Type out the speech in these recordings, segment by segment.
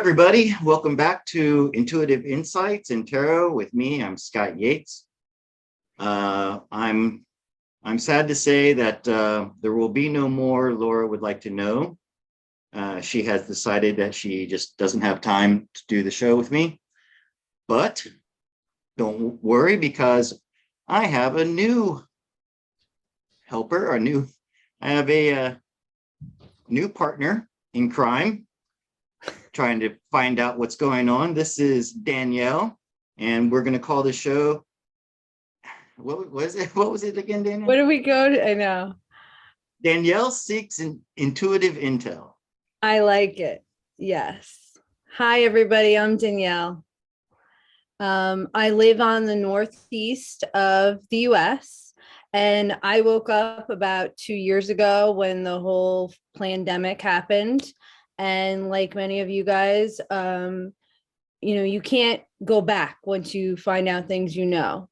Everybody, welcome back to Intuitive Insights in Tarot with me. I'm Scott Yates. I'm sad to say that there will be no more Laura Would Like to Know. She has decided that she just doesn't have time to do the show with me. But don't worry, because I have a new helper, I have a new partner in crime, trying to find out what's going on. This is Danielle, and we're going to call the show. What was it? What was it again, Danielle? Where do we go to? I know. Danielle Seeks Intuitive Intel. I like it. Yes. Hi, everybody. I'm Danielle. I live on the northeast of the US, and I woke up about 2 years ago when the whole pandemic happened. And like many of you guys, you can't go back once you find out things,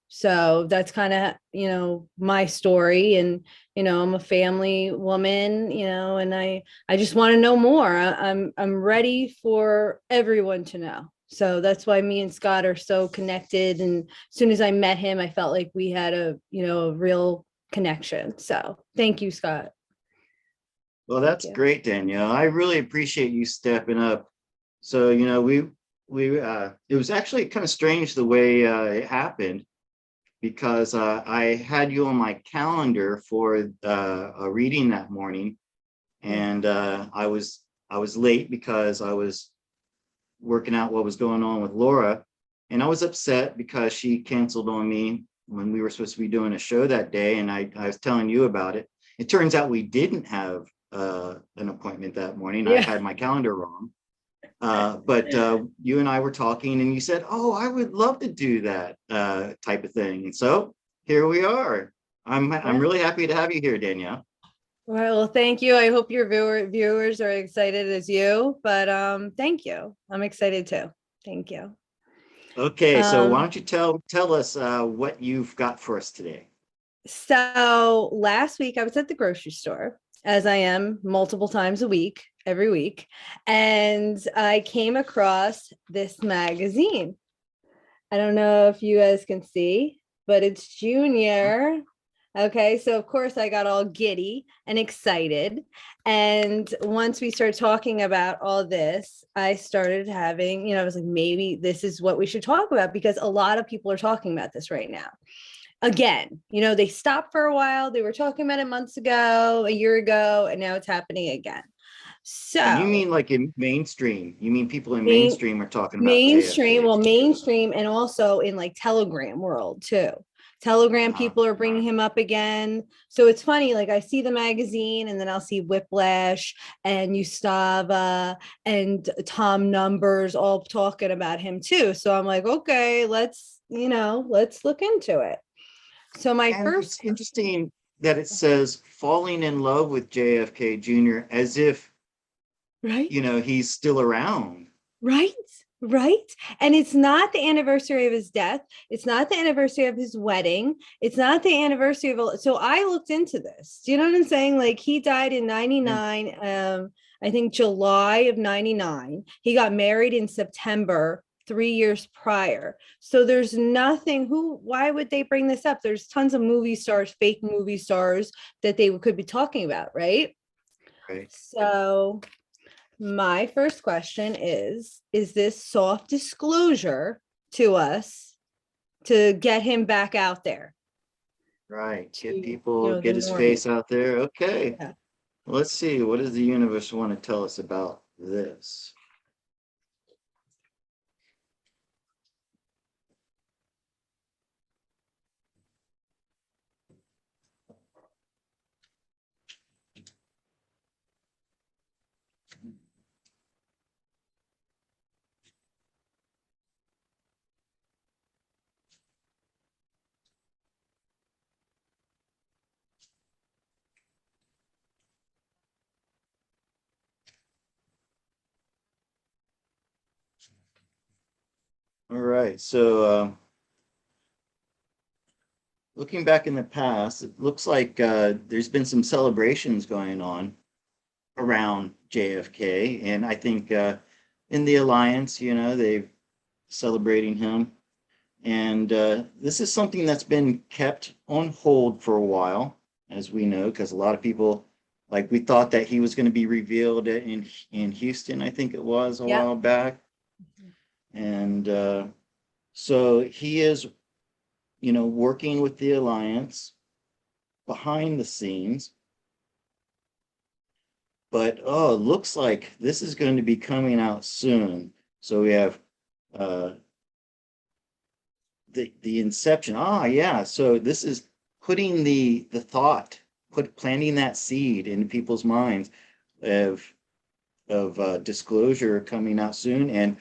So that's kind of, my story. And, I'm a family woman, and I just want to know more. I'm ready for everyone to know. So that's why me and Scott are so connected. And as soon as I met him, I felt like we had a real connection. So thank you, Scott. Well, that's great, Danielle. I really appreciate you stepping up. So, it was actually kind of strange the way it happened, because I had you on my calendar for a reading that morning, and I was late because I was working out what was going on with Laura, and I was upset because she canceled on me when we were supposed to be doing a show that day, and I was telling you about it. It turns out we didn't have an appointment that morning. I had my calendar wrong, but you and I were talking, and you said, "Oh, I would love to do that type of thing." And so here we are. I'm really happy to have you here, Danielle. Well, thank you. I hope your viewers are excited as you, but thank you. I'm excited too. Thank you. Okay, so why don't you tell us what you've got for us today? So last week I was at the grocery store, as I am multiple times a week, every week, and I came across this magazine. I don't know if you guys can see, but it's Junior. Okay, so of course I got all giddy and excited. And once we started talking about all this, I started having, I was like, maybe this is what we should talk about, because a lot of people are talking about this right now. Again, they stopped for a while. They were talking about it months ago, a year ago, and now it's happening again. So and you mean like in mainstream? You mean people in mainstream are talking about mainstream? JFK? Well, mainstream, and also in like Telegram world too. Telegram people are bringing him up again. So it's funny, like I see the magazine, and then I'll see Whiplash and Yustava and Tom Numbers all talking about him too. So I'm like, okay, let's look into it. So it's interesting that it says falling in love with JFK Jr. as if, right, he's still around. Right. And it's not the anniversary of his death. It's not the anniversary of his wedding. It's not the anniversary of. So I looked into this. Do you know what I'm saying? Like, he died in 99. I think July of 99. He got married in September 3 years prior. So there's nothing. Why would they bring this up? There's tons of movie stars, fake movie stars, that they could be talking about, right? So my first question is this soft disclosure to us to get him back out there? Right. Get people, get his face out there. Okay. Yeah. Let's see. What does the universe want to tell us about this? All right, so looking back in the past, it looks like there's been some celebrations going on around JFK, and I think in the alliance, you know, they've celebrating him. And this is something that's been kept on hold for a while, as we know, because a lot of people, like we thought that he was going to be revealed in Houston, I think it was a while back. And so he is, you know, working with the alliance behind the scenes. But oh, it looks like this is going to be coming out soon. So we have the inception. Ah, yeah. So this is putting the thought, planting that seed in people's minds of disclosure coming out soon, and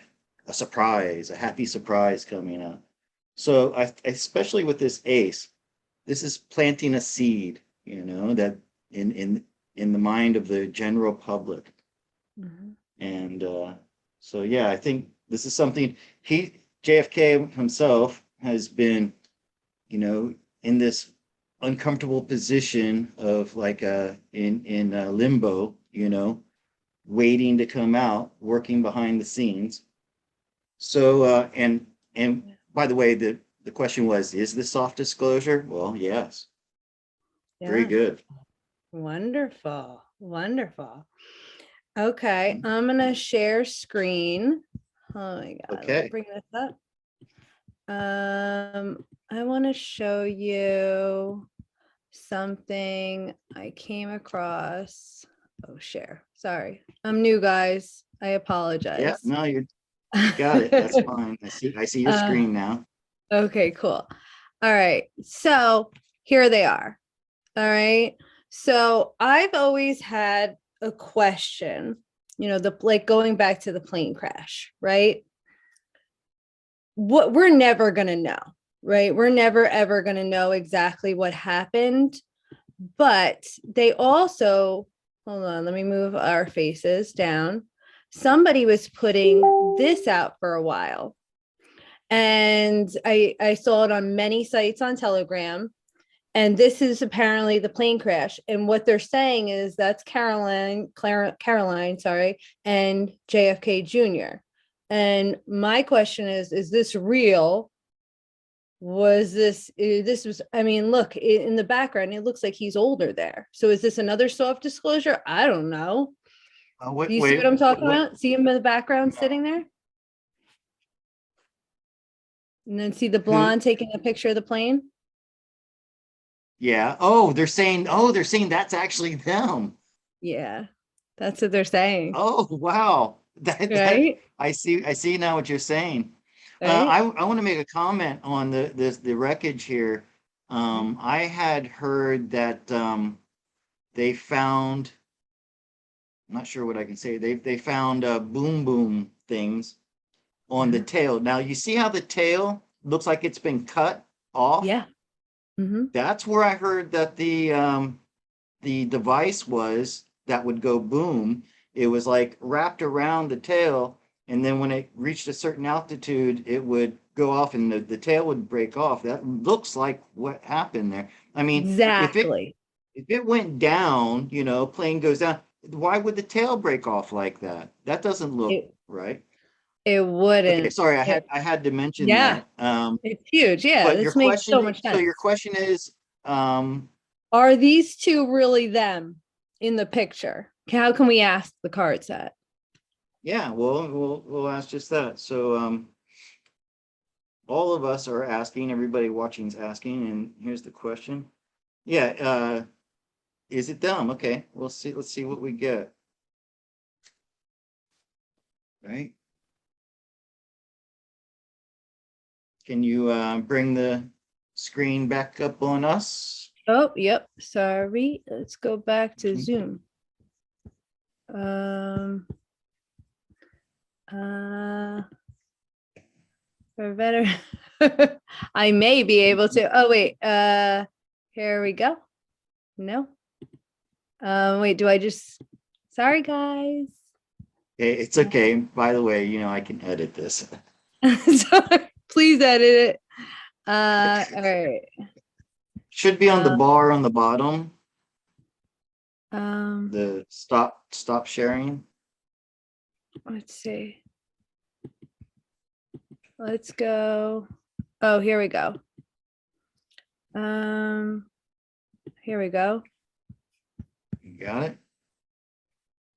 a surprise, a happy surprise coming out. So especially with this ace, this is planting a seed, you know, that in the mind of the general public. Mm-hmm. And so yeah, I think this is something JFK himself has been, you know, in this uncomfortable position of like in limbo, you know, waiting to come out, working behind the scenes. So and by the way, the question was, is this soft disclosure? Well, yes. Yeah. Very good. Wonderful. Wonderful. Okay, I'm gonna share screen. Oh my God. Okay. Bring this up. I want to show you something I came across. Oh, share. Sorry. I'm new, guys. I apologize. Yeah, no, you got it. That's fine. I see your screen now. Okay, cool. All right. So here they are. All right. So I've always had a question, you know, going back to the plane crash, right? What we're never going to know, right? We're never, ever going to know exactly what happened. But they also, hold on, let me move our faces down. Somebody was putting this out for a while. And I saw it on many sites on Telegram. And this is apparently the plane crash. And what they're saying is that's Caroline, sorry, and JFK Jr. And my question is this real? Was this was, I mean, look, in the background, it looks like he's older there. So is this another soft disclosure? I don't know. Do you see what I'm talking about? See him in the background sitting there? And then see the blonde taking a picture of the plane? Yeah. They're saying that's actually them. Yeah, that's what they're saying. Oh, wow. Right? I see now what you're saying. Right? I want to make a comment on the wreckage here. I had heard that they found, I'm not sure what I can say. They found boom boom things on the tail. Now you see how the tail looks like it's been cut off? Yeah. Mm-hmm. That's where I heard that the device was that would go boom. It was like wrapped around the tail, and then when it reached a certain altitude, it would go off and the tail would break off. That looks like what happened there. I mean, exactly. If it went down, you know, plane goes down, why would the tail break off like that? That doesn't look right. It wouldn't. Okay, sorry, I had to mention that. It's huge. Yeah, but this makes so much sense. So your question is, are these two really them in the picture? How can we ask the cards that? Yeah, well, we'll ask just that. So all of us are asking, everybody watching is asking, and here's the question. Yeah, is it them? Okay, we'll see. Let's see what we get. Right. Can you bring the screen back up on us? Oh, yep. Sorry. Let's go back to Zoom. For better. I may be able to. Oh, wait. Here we go. No. Wait, do I just, sorry, guys. It's okay. By the way, you know, I can edit this. Sorry. Please edit it. All right. Should be on the bar on the bottom. The stop sharing. Let's see. Let's go. Oh, here we go. Here we go. You got it?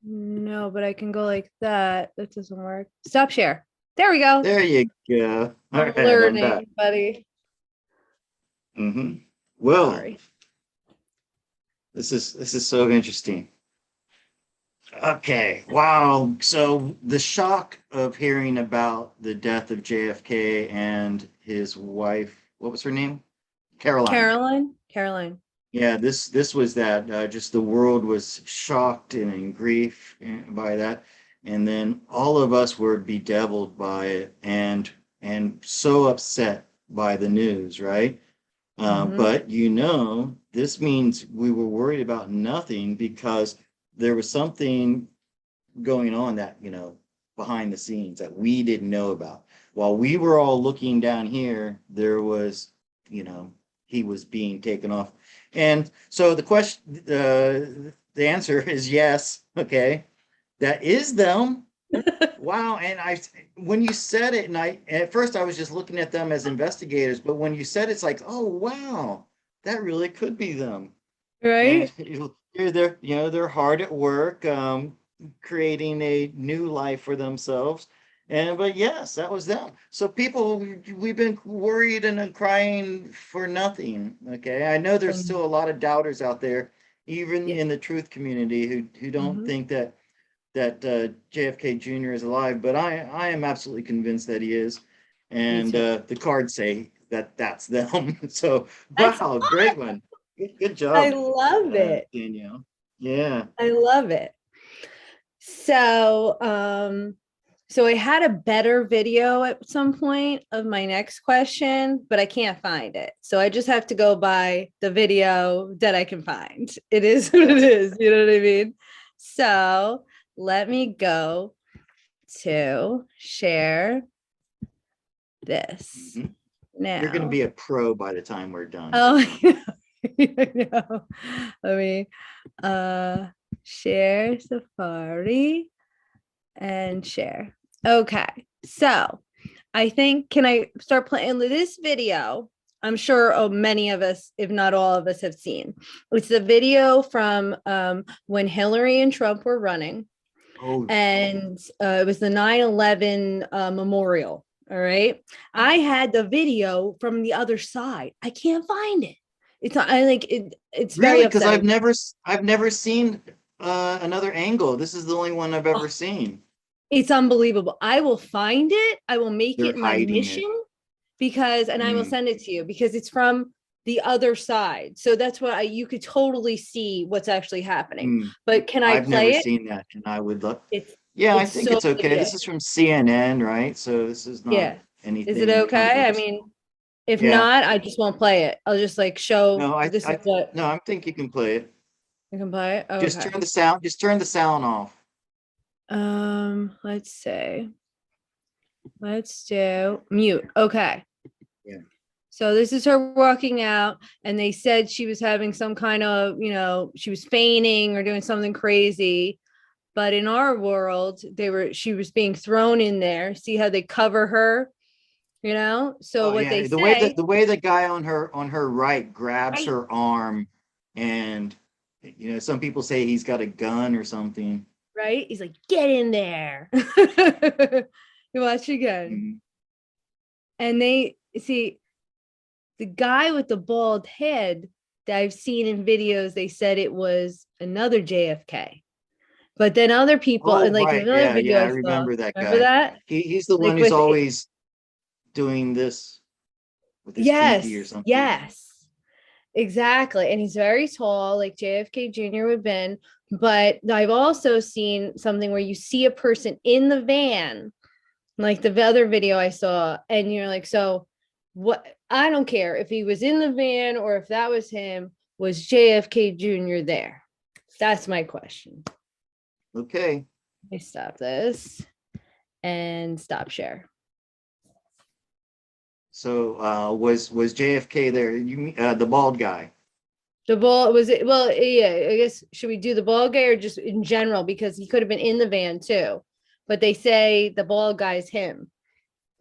No, but I can go like that. That doesn't work. Stop share. There we go. There you go. All I'm right, I'm learning, back. buddy. Well, Sorry. this is so interesting. Okay, wow. So the shock of hearing about the death of JFK and his wife, what was her name? Caroline. Caroline. Yeah, this was that. Just the world was shocked and in grief by that, and then all of us were bedeviled by it and so upset by the news, right? But this means we were worried about nothing because there was something going on that, behind the scenes that we didn't know about. While we were all looking down here, there was, he was being taken off. And so the answer is yes. Okay. That is them. Wow. And when you said it, and at first I was just looking at them as investigators, but when you said it's like, oh, wow, that really could be them. Right? And they're hard at work, creating a new life for themselves. But yes, that was them. So people, we've been worried and crying for nothing. Okay, I know there's still a lot of doubters out there, even in the truth community, who don't think that JFK Jr. is alive. But I am absolutely convinced that he is, and the cards say that that's them. So wow, great one. Good job. I love it, Danielle. Yeah. I love it. So, so I had a better video at some point of my next question, but I can't find it. So I just have to go by the video that I can find. It is what it is. You know what I mean? So let me go to share this now. You're going to be a pro by the time we're done. Oh, no. Let me share Safari and share. Okay, so I think, can I start playing this video? I'm sure many of us, if not all of us, have seen. It's the video from when Hillary and Trump were running. And it was the 9/11 memorial. All right. I had the video from the other side. I can't find it. It's not, I think it's really, very because upsetting. I've never seen another angle. This is the only one I've ever seen. It's unbelievable. I will find it. I will make it my mission and I will send it to you because it's from the other side. So that's why you could totally see what's actually happening. But can I play it? I've never seen that, and I would love. I think so it's okay. Legit. This is from CNN, right? So this is not anything. Is it okay? I mean, if not, I just won't play it. I'll just show. No, I think you can play it. You can play it. Okay. Just turn the sound. Just turn the sound off. Let's see. Let's do mute. Okay. Yeah. So this is her walking out, and they said she was having some kind of, she was fainting or doing something crazy. But in our world, she was being thrown in there. See how they cover her, So they say, the way the guy on her right grabs her arm, and some people say he's got a gun or something. Right? He's like, get in there. You watch again. And they see the guy with the bald head that I've seen in videos, they said it was another JFK. But then other people, another video I remember that guy. Remember that? He's the one who's always doing this with his TV or something. Yes, exactly. And he's very tall, like JFK Jr. would have been. But I've also seen something where you see a person in the van, like the other video I saw, and you're like, so what? I don't care if he was in the van or if that was him. Was JFK Jr. there? That's my question. Okay. I stop this and stop share. So was JFK there? You mean the bald guy? The ball was it? Well, yeah. I guess should we do the bald guy or just in general, because he could have been in the van too, but they say the bald guy's him.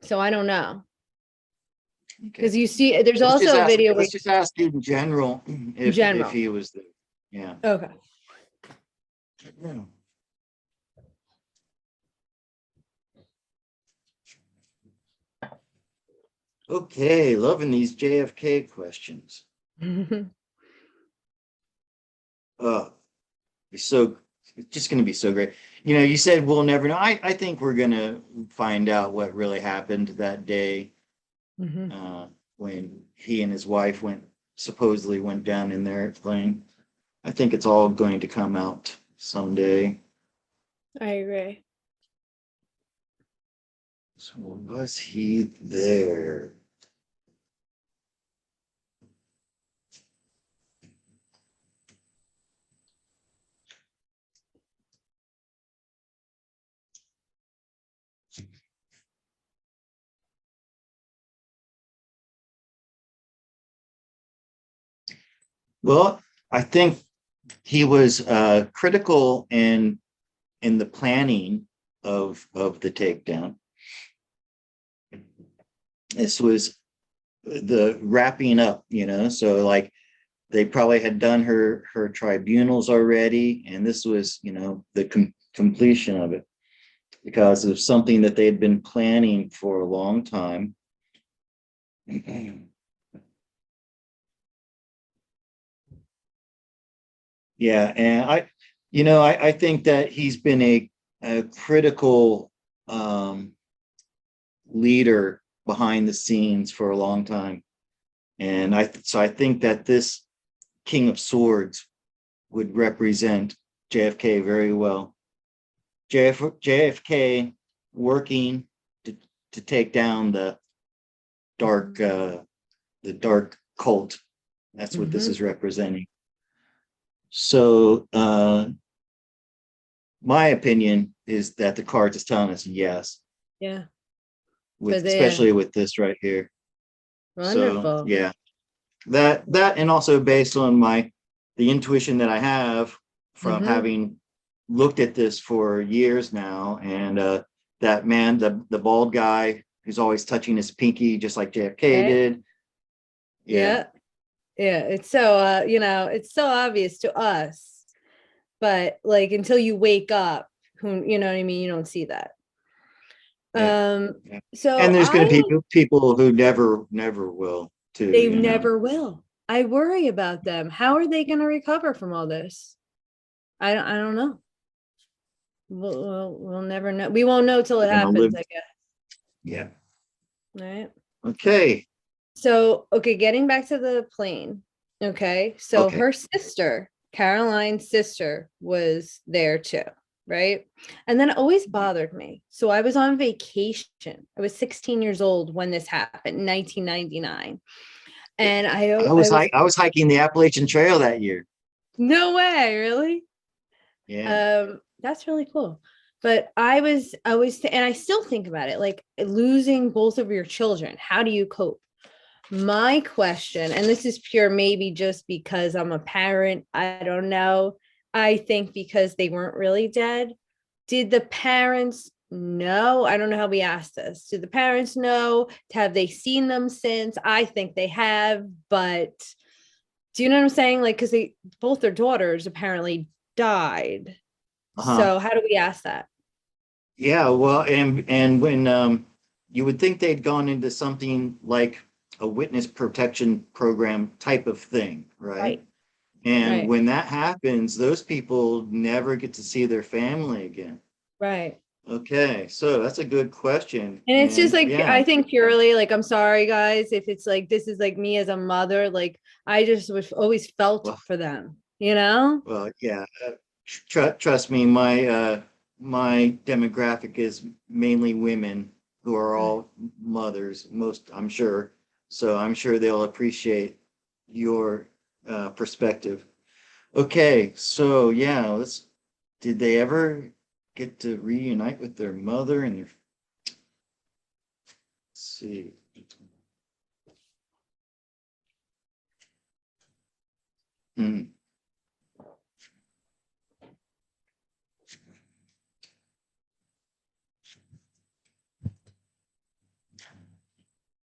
So I don't know. Okay. Because you see, there's also a video where Let's just ask you in general if general. he was there. Yeah. Okay. Yeah. Okay, loving these JFK questions. Oh, it's just going to be so great. You know, you said we'll never know. I think we're going to find out what really happened that day when he and his wife supposedly went down in their airplane. I think it's all going to come out someday. I agree. So was he there? Well, I think he was critical in the planning of the takedown. This was the wrapping up, you know, so like they probably had done her tribunals already, and this was, you know, the completion of it because of something that they had been planning for a long time. Yeah, and I think that he's been a critical leader behind the scenes for a long time, and I think that this King of Swords would represent JFK very well. JFK working to take down the dark cult. That's what this is representing. So my opinion is that the cards is telling us yes. Yeah. Especially with this right here. Wonderful. So yeah. That and also based on the intuition that I have from having looked at this for years now, and that man, the bald guy who's always touching his pinky just like JFK did. Yeah. It's so it's so obvious to us, but like until you wake up, you know what I mean, you don't see that. So and there's going to be people who never will too. They never will. I worry about them. How are they going to recover from all this? I don't know. We'll never know. We won't know till it happens, I guess. Yeah. Right. Okay. So, getting back to the plane. Okay. So her sister, Caroline's sister, was there too. Right. And then it always bothered me. So I was on vacation. I was 16 years old when this happened, 1999. And I was hiking the Appalachian Trail that year. No way, really? Yeah. That's really cool. But I was always, and I still think about it, like losing both of your children. How do you cope? My question, and this is pure maybe just because I'm a parent, I don't know. I think because they weren't really dead. Did the parents know? I don't know how we asked this. Did the parents know? Have they seen them since? I think they have, but do you know what I'm saying? Like, because both their daughters apparently died. So how do we ask that? Yeah, well, and when you would think they'd gone into something like a witness protection program type of thing, right? And when that happens, those people never get to see their family again. Right. Okay, so that's a good question. And it's just like, I think purely like, I'm sorry, guys, if it's like, this is like me as a mother, like I just was always felt for them, you know? Well, yeah, trust me, my demographic is mainly women who are all mothers, I'm sure. So I'm sure they'll appreciate your perspective. Okay, so yeah, did they ever get to reunite with their mother and let's see.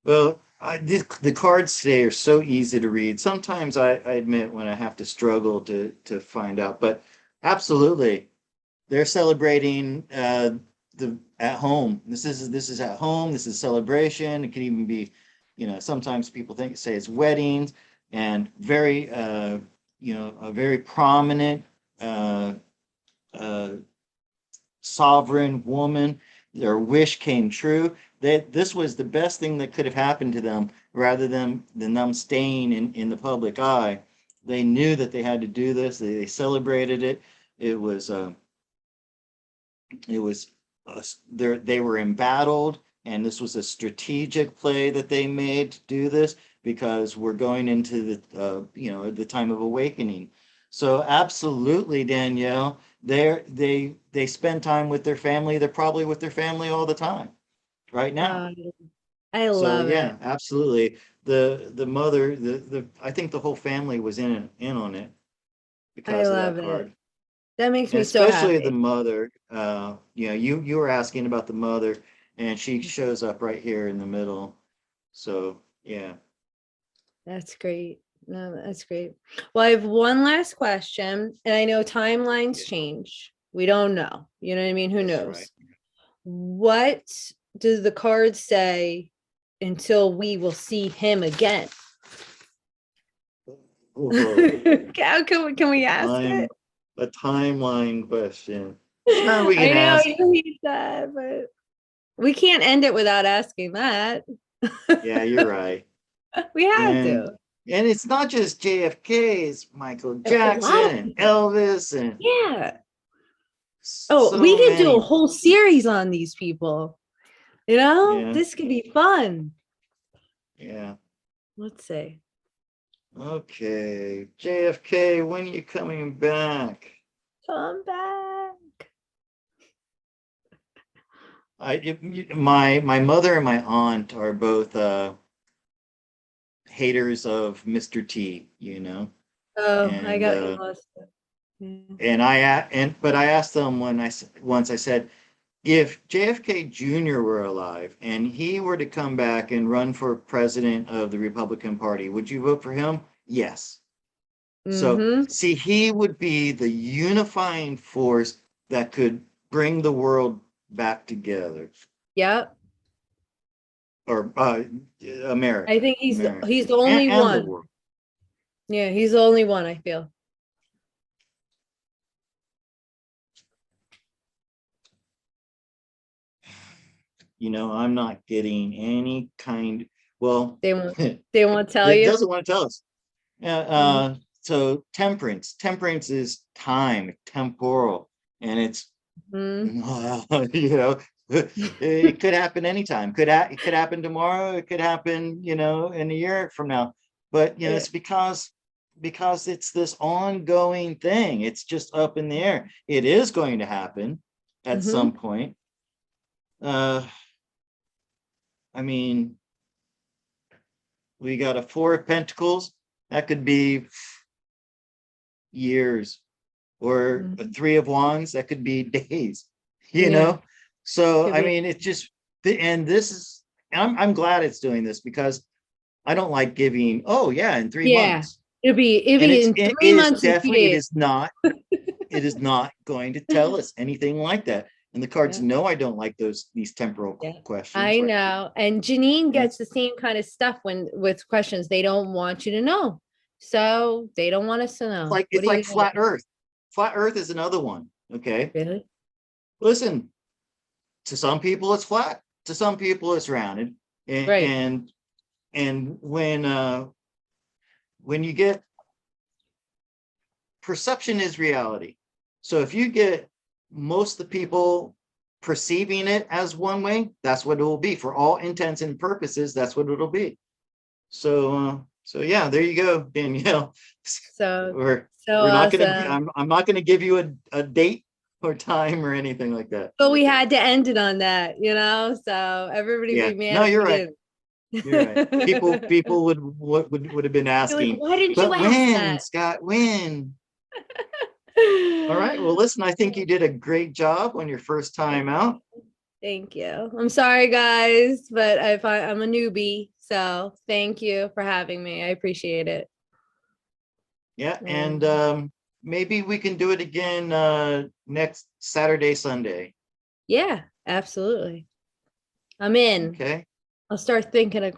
Well, the cards today are so easy to read. Sometimes I admit when I have to struggle to find out, but absolutely, they're celebrating the at home. This is at home. This is celebration. It can even be, sometimes people say it's weddings, and very a very prominent uh, uh, sovereign woman. Their wish came true. This was the best thing that could have happened to them, rather than them staying in the public eye. They knew that they had to do this. They celebrated it. It was it was they were embattled, and this was a strategic play that they made to do this, because we're going into the time of awakening. So absolutely, Danielle, they spend time with their family. They're probably with their family all the time right now. I So love yeah, it. absolutely. The mother, the I think the whole family was in on it I because of that love it. card. That makes And me so especially the happy. mother. You were asking about the mother, and she shows up right here in the middle. So yeah. That's great. No, that's great. Well, I have one last question, and I know timelines Yeah, change. We don't know. You know what I mean? Who that's right. knows? What do the cards say until we will see him again? Whoa, How can we ask time it? a timeline question. Sure, we can I know ask. you hate that, but we can't end it without asking that. Yeah, you're right. We have And to. and it's not just JFK, it's Michael A lot Jackson of and people. Elvis and Yeah. Oh, we so could do a many. whole series on these people. Yeah, This could be fun. yeah. Let's see. Okay. JFK, when are you coming back? Come back. My mother and my aunt are both haters of Mr. T, Oh, I and got you lost. Yeah. but I asked them once, I said, if JFK Jr. were alive and he were to come back and run for president of the Republican Party, would you vote for him? Yes. So Mm-hmm. see, he would be the unifying force that could bring the world back together, Yep. or I America, think America, he's the only and the one. world. Yeah, he's the only one, I feel. I'm not getting any kind. Well, They won't it they won't tell you. doesn't want to tell us. Yeah. Mhm. So temperance. Temperance is time, temporal, and it's Mhm. it could happen anytime. It could happen tomorrow. It could happen, in a year from now. But Yeah. it's because it's this ongoing thing. It's just up in the air. It is going to happen at some Mhm. point. Uh, I mean, we got a Four of Pentacles. That could be years, or a Mhm. Three of Wands. That could be days. You Yeah, know. So could I be. mean, it's just, and this is. I'm glad it's doing this, because I don't like giving. Oh yeah, in three Yeah. months, It'll and be in it 3 months and two it days. is not. It is not going to tell us anything like that. And the cards Yeah. know I don't like these temporal Yeah. questions. I know. And Janine And gets the same kind of stuff when with questions. They don't want you to know. So they don't want us to know. What it's are like you gonna flat do? Earth. Flat Earth is another one. Okay, Really? listen. To some people, it's flat. To some people, it's rounded. And Right. and when you get, perception is reality. So if you get most of the people perceiving it as one way, that's what it will be. For all intents and purposes, that's what it'll be. So yeah, there you go, Danielle. So We're not gonna be. awesome. I'm not gonna give you a date or time or anything like that. But we had to end it on that. So everybody Yeah, be mad no, if you're we right. didn't. You're right. People would have been You're like, asking, why didn't you but ask when, that? Scott, when? All right. Well, listen, I think you did a great job on your first time out. Thank you. I'm sorry, guys, but I'm a newbie. So thank you for having me. I appreciate it. Yeah, and maybe we can do it again next Saturday, Sunday. Yeah, absolutely. I'm in. Okay. I'll start thinking of